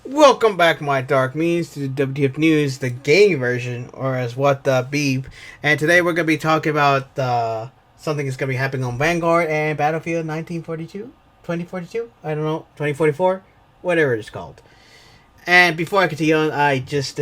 Welcome back, my dark means, to the WTF News, the gaming version, or as what the beep. And today we're going to be talking about something that's going to be happening on Vanguard and Battlefield 1942? 2042? I don't know, 2044? Whatever it's called. And before I continue on, I just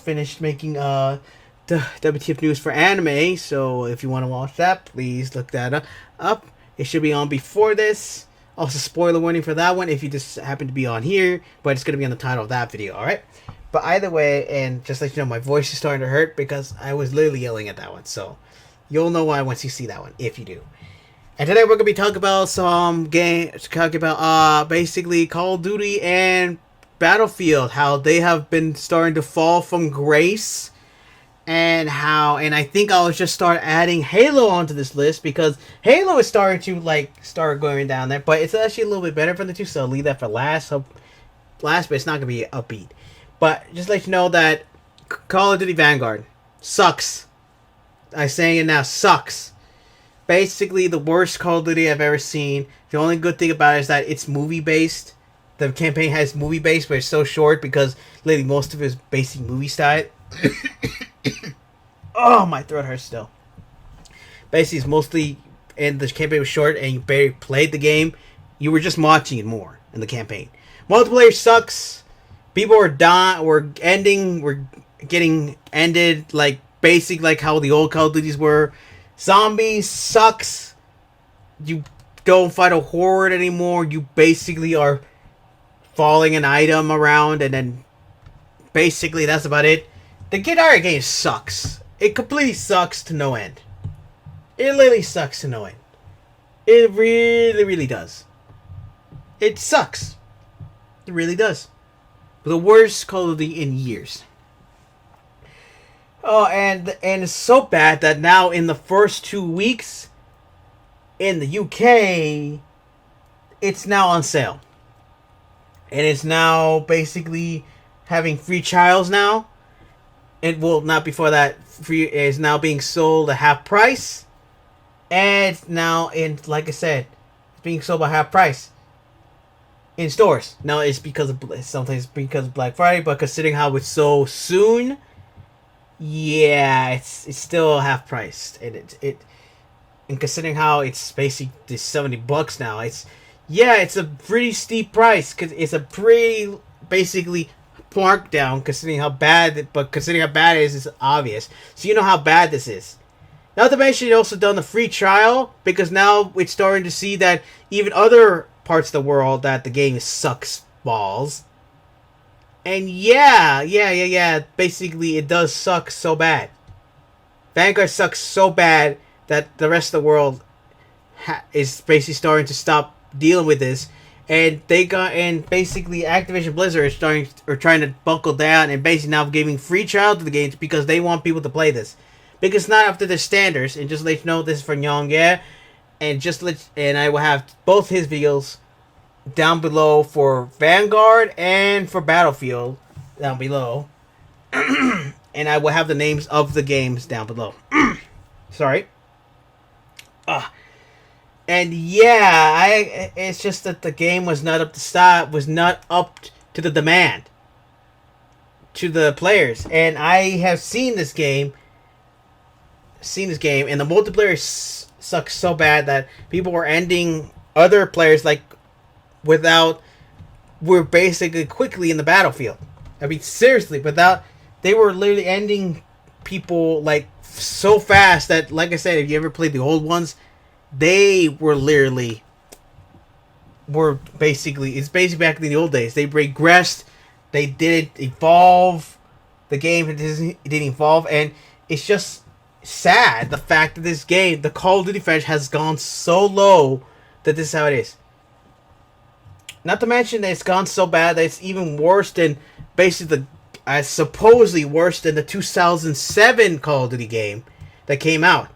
finished making the WTF News for anime, so if you want to watch that, please look that up. It should be on before this. Also, spoiler warning for that one if you just happen to be on here, but it's going to be on the title of that video, alright? But either way, and just let you know, my voice is starting to hurt because I was literally yelling at that one, so you'll know why once you see that one, if you do. And today we're going to be talking about basically Call of Duty and Battlefield, how they have been starting to fall from grace, and I think I'll just start adding Halo onto this list because Halo is starting to start going down there, but it's actually a little bit better for the two, so I'll leave that for last. But it's not gonna be upbeat. But just let you know that Call of Duty Vanguard sucks. I'm saying it now, sucks. Basically, the worst Call of Duty I've ever seen. The only good thing about it is that it's movie based. The campaign has movie based, but it's so short because literally most of it is basic movie style. Oh, my throat hurts still. Basically, it's mostly, and the campaign was short, and you barely played the game. You were just watching it more in the campaign. Multiplayer sucks. People were dying, were getting ended, like basic, like how the old Call of Duties were. Zombies sucks. You don't fight a horde anymore. You basically are following an item around, and then basically that's about it. The Guitar game sucks. It completely sucks to no end. It literally sucks to no end. It really, really does. It sucks. It really does. The worst Call of Duty in years. Oh, and it's so bad that now in the first 2 weeks in the UK, it's now on sale. And it's now basically having free trials now. It will not before that free is now being sold at half price, and now like I said, it's being sold by half price in stores. Now it's sometimes because of Black Friday, but considering how it's so soon, yeah, it's still half priced, and and considering how it's basically $70 now, it's a pretty steep price because it's a pretty basically marked down considering how bad it is obvious. So you know how bad this is. Not to mention it also done the free trial because now it's starting to see that even other parts of the world that the game sucks balls. And basically it does suck so bad. Vanguard sucks so bad that the rest of the world is basically starting to stop dealing with this. And basically Activision Blizzard is trying to buckle down and basically now giving free trial to the games because they want people to play this. Because it's not up to their standards, and just let you know this is for Young, and I will have both his videos down below for Vanguard and for Battlefield down below. And I will have the names of the games down below. Sorry. And it's just that the game was not up to the demand to the players. And I have seen this game, and the multiplayer sucks so bad that people were ending other players were basically quickly in the battlefield. I mean, seriously, they were literally ending people so fast that, like I said, if you ever played the old ones, they were basically back in the old days. They regressed. They didn't evolve. The game didn't evolve, and it's just sad the fact that this game, the Call of Duty franchise, has gone so low that this is how it is. Not to mention that it's gone so bad that it's even worse than basically supposedly worse than the 2007 Call of Duty game that came out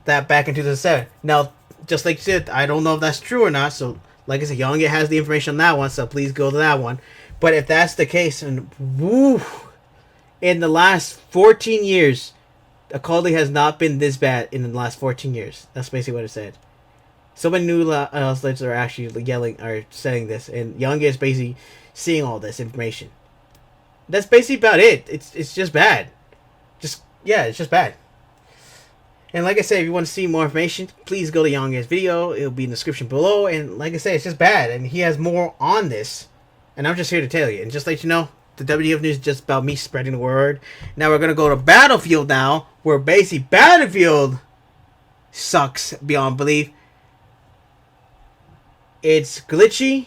back in 2007. Now, just like you said, I don't know if that's true or not. So, like I said, Youngya has the information on that one, so please go to that one. But if that's the case, and in the last 14 years, the Call of Duty has not been this bad in the last 14 years. That's basically what it said. So many new outlets are actually saying this, and Youngya is basically seeing all this information. That's basically about it. It's just bad. Just yeah, it's just bad. And like I said, if you want to see more information, please go to Young's video. It'll be in the description below. And like I said, it's just bad. And he has more on this. And I'm just here to tell you. And just let you know, the WTF News is just about me spreading the word. Now we're going to go to Battlefield now. Where basically Battlefield sucks beyond belief. It's glitchy.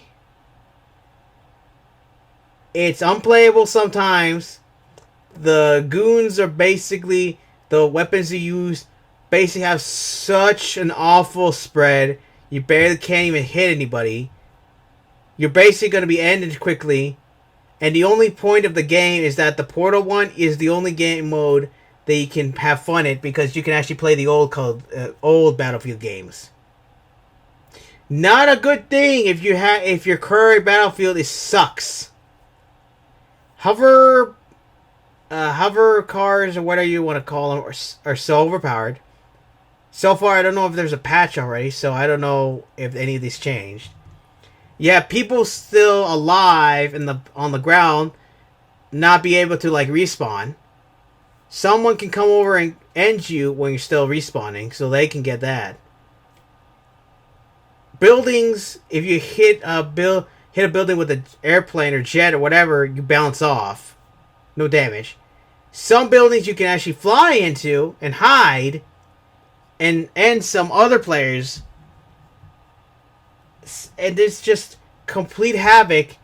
It's unplayable sometimes. The goons are basically, the weapons you use basically have such an awful spread. You barely can't even hit anybody. You're basically going to be ended quickly. And the only point of the game is that the Portal one is the only game mode that you can have fun in, because you can actually play the old Battlefield games. Not a good thing if your current Battlefield sucks. Hover cars, or whatever you want to call them, are so overpowered. So far, I don't know if there's a patch already, so I don't know if any of these changed. Yeah, people still alive on the ground, not be able to like respawn. Someone can come over and end you when you're still respawning, so they can get that. Buildings, if you hit a building with an airplane or jet or whatever, you bounce off. No damage. Some buildings you can actually fly into and hide, and some other players. And it's just complete havoc.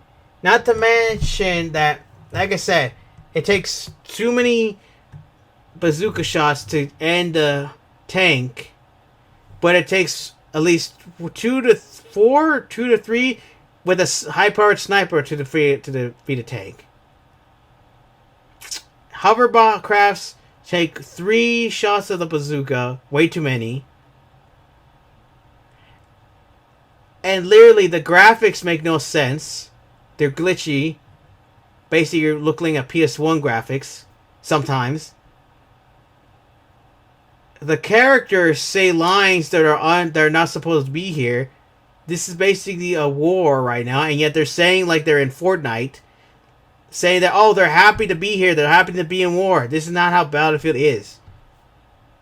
Not to mention that, like I said, it takes too many bazooka shots to end the tank, but it takes at least 2 to 3 with a high-powered sniper to defeat a tank. Hovercrafts take 3 shots of the bazooka, way too many. And literally, the graphics make no sense. They're glitchy. Basically, you're looking at PS1 graphics sometimes. The characters say lines that are not supposed to be here. This is basically a war right now, and yet they're saying like they're in Fortnite, saying that, oh, they're happy to be here, they're happy to be in war. This is not how Battlefield is.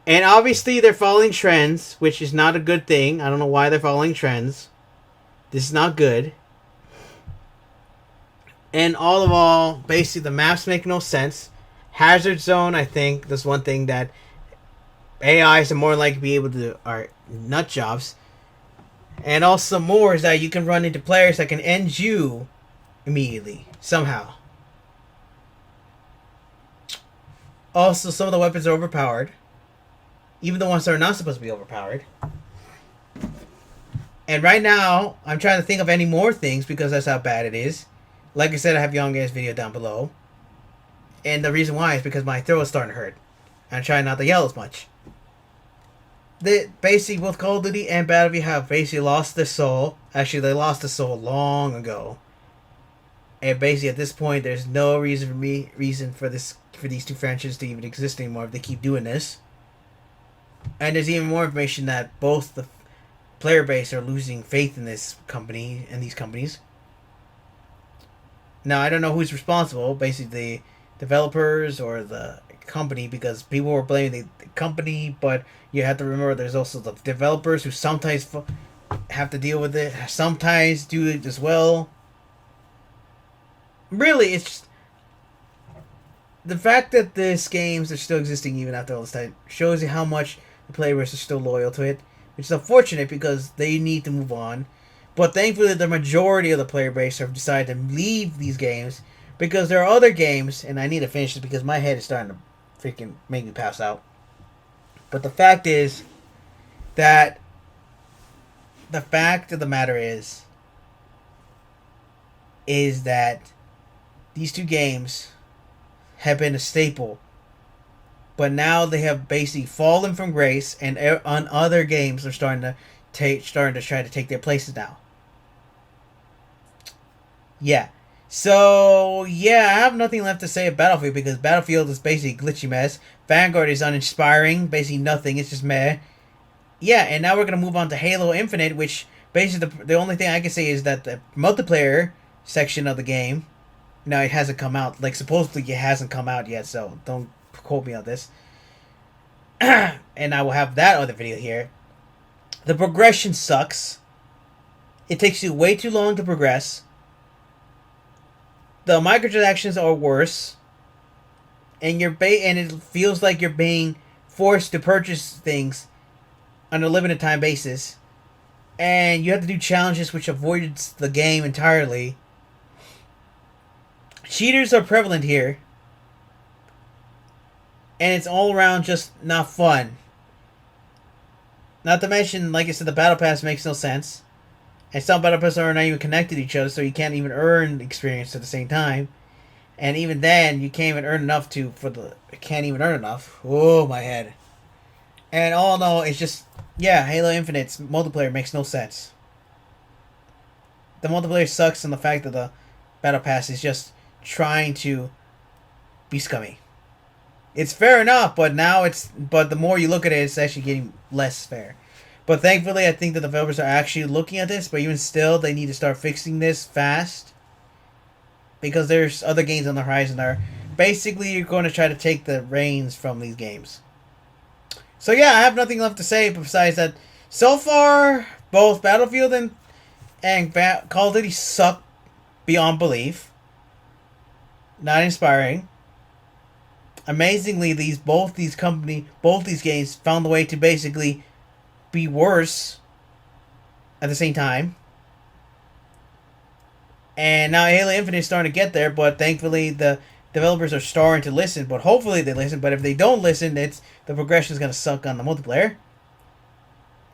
And obviously they're following trends, which is not a good thing. I don't know why they're following trends. This is not good. And all of all, basically the maps make no sense. Hazard Zone, I think, that's one thing that AIs are more likely to be able to are nut jobs. And also more is that you can run into players that can end you immediately, somehow. Also, some of the weapons are overpowered. Even the ones that are not supposed to be overpowered. And right now, I'm trying to think of any more things because that's how bad it is. Like I said, I have Young's video down below. And the reason why is because my throat is starting to hurt. And I'm trying not to yell as much. Basically, both Call of Duty and Battlefield have basically lost their soul. Actually, they lost their soul long ago. And basically, at this point, there's no reason for these two franchises to even exist anymore if they keep doing this. And there's even more information that both the player base are losing faith in this company and these companies. Now, I don't know who's responsible, basically the developers or the company, because people were blaming the company, but you have to remember there's also the developers who sometimes have to deal with it, sometimes do it as well. Really, it's just the fact that these games are still existing even after all this time shows you how much the player base is still loyal to it, which is unfortunate because they need to move on. But thankfully, the majority of the player base have decided to leave these games because there are other games, and I need to finish this because my head is starting to freaking make me pass out. But the fact is that the fact of the matter is that these two games have been a staple, but now they have basically fallen from grace, and on other games they're starting to try to take their places now. Yeah. So, yeah, I have nothing left to say about Battlefield because Battlefield is basically a glitchy mess. Vanguard is uninspiring, basically nothing, it's just meh. Yeah, and now we're going to move on to Halo Infinite, which basically the only thing I can say is that the multiplayer section of the game No, it hasn't come out. Like, supposedly it hasn't come out yet, so don't quote me on this. And I will have that other video here. The progression sucks. It takes you way too long to progress. The microtransactions are worse. And and it feels like you're being forced to purchase things on a limited time basis. And you have to do challenges which avoids the game entirely. Cheaters are prevalent here. And it's all around just not fun. Not to mention, like I said, the battle pass makes no sense. And some battle passes are not even connected to each other, so you can't even earn experience at the same time. And even then, you can't even earn enough can't even earn enough. Oh, my head. And all in all, it's just, yeah, Halo Infinite's multiplayer makes no sense. The multiplayer sucks, and the fact that the battle pass is just trying to be scummy. It's fair enough, but the more you look at it, it's actually getting less fair. But thankfully, I think the developers are actually looking at this, but even still, they need to start fixing this fast. Because there's other games on the horizon that are basically you're going to try to take the reins from these games. So yeah, I have nothing left to say besides that so far, both Battlefield and Call of Duty suck beyond belief. Not inspiring. Amazingly, both these games found a way to basically be worse at the same time. And now Halo Infinite is starting to get there, but thankfully the developers are starting to listen. But hopefully they listen. But if they don't listen, the progression is going to suck on the multiplayer.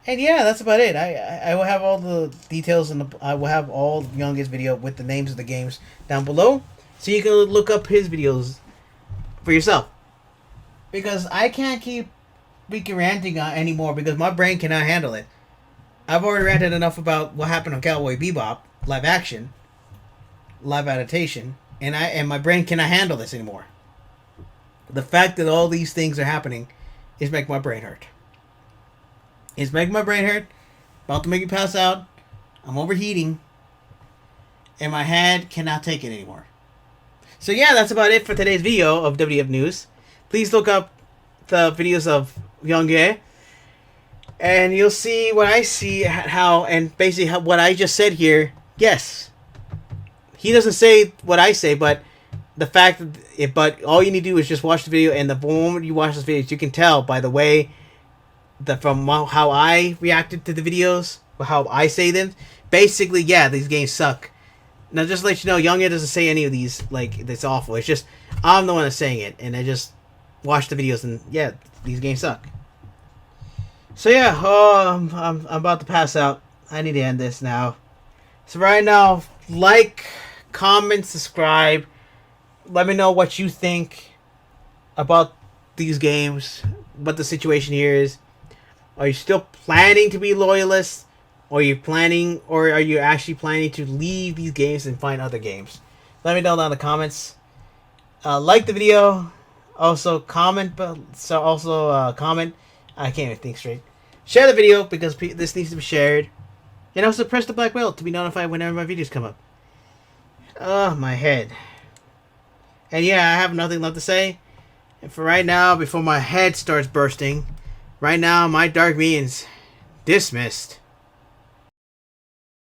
And yeah, that's about it. I will have all the details and I will have all Young's video with the names of the games down below, so you can look up his videos for yourself. Because I can't keep ranting anymore because my brain cannot handle it. I've already ranted enough about what happened on Cowboy Bebop live adaptation, and my brain cannot handle this anymore. The fact that all these things are happening is making my brain hurt. It's making my brain hurt. About to make me pass out. I'm overheating. And my head cannot take it anymore. So yeah, that's about it for today's video of WTF News. Please look up the videos of Youngye, and you'll see what I see, and basically what I just said here. Yes, he doesn't say what I say, but the fact that but all you need to do is just watch the video, and the moment you watch this video, you can tell by the way from how I reacted to the videos, how I say them. Basically, yeah, these games suck. Now, just to let you know, Youngye doesn't say any of these like it's awful. It's just I'm the one that's saying it, and I just watch the videos, and yeah, these games suck. So yeah, I'm about to pass out. I need to end this now. So right now, like, comment, subscribe. Let me know what you think about these games, what the situation here is. Are you still planning to be loyalists? Or are you actually planning to leave these games and find other games? Let me know down in the comments. Like the video. Also comment. Comment. I can't even think straight. Share the video because this needs to be shared. And also press the black bell to be notified whenever my videos come up. Oh, my head. And yeah, I have nothing left to say. And for right now, before my head starts bursting, right now my dark means dismissed.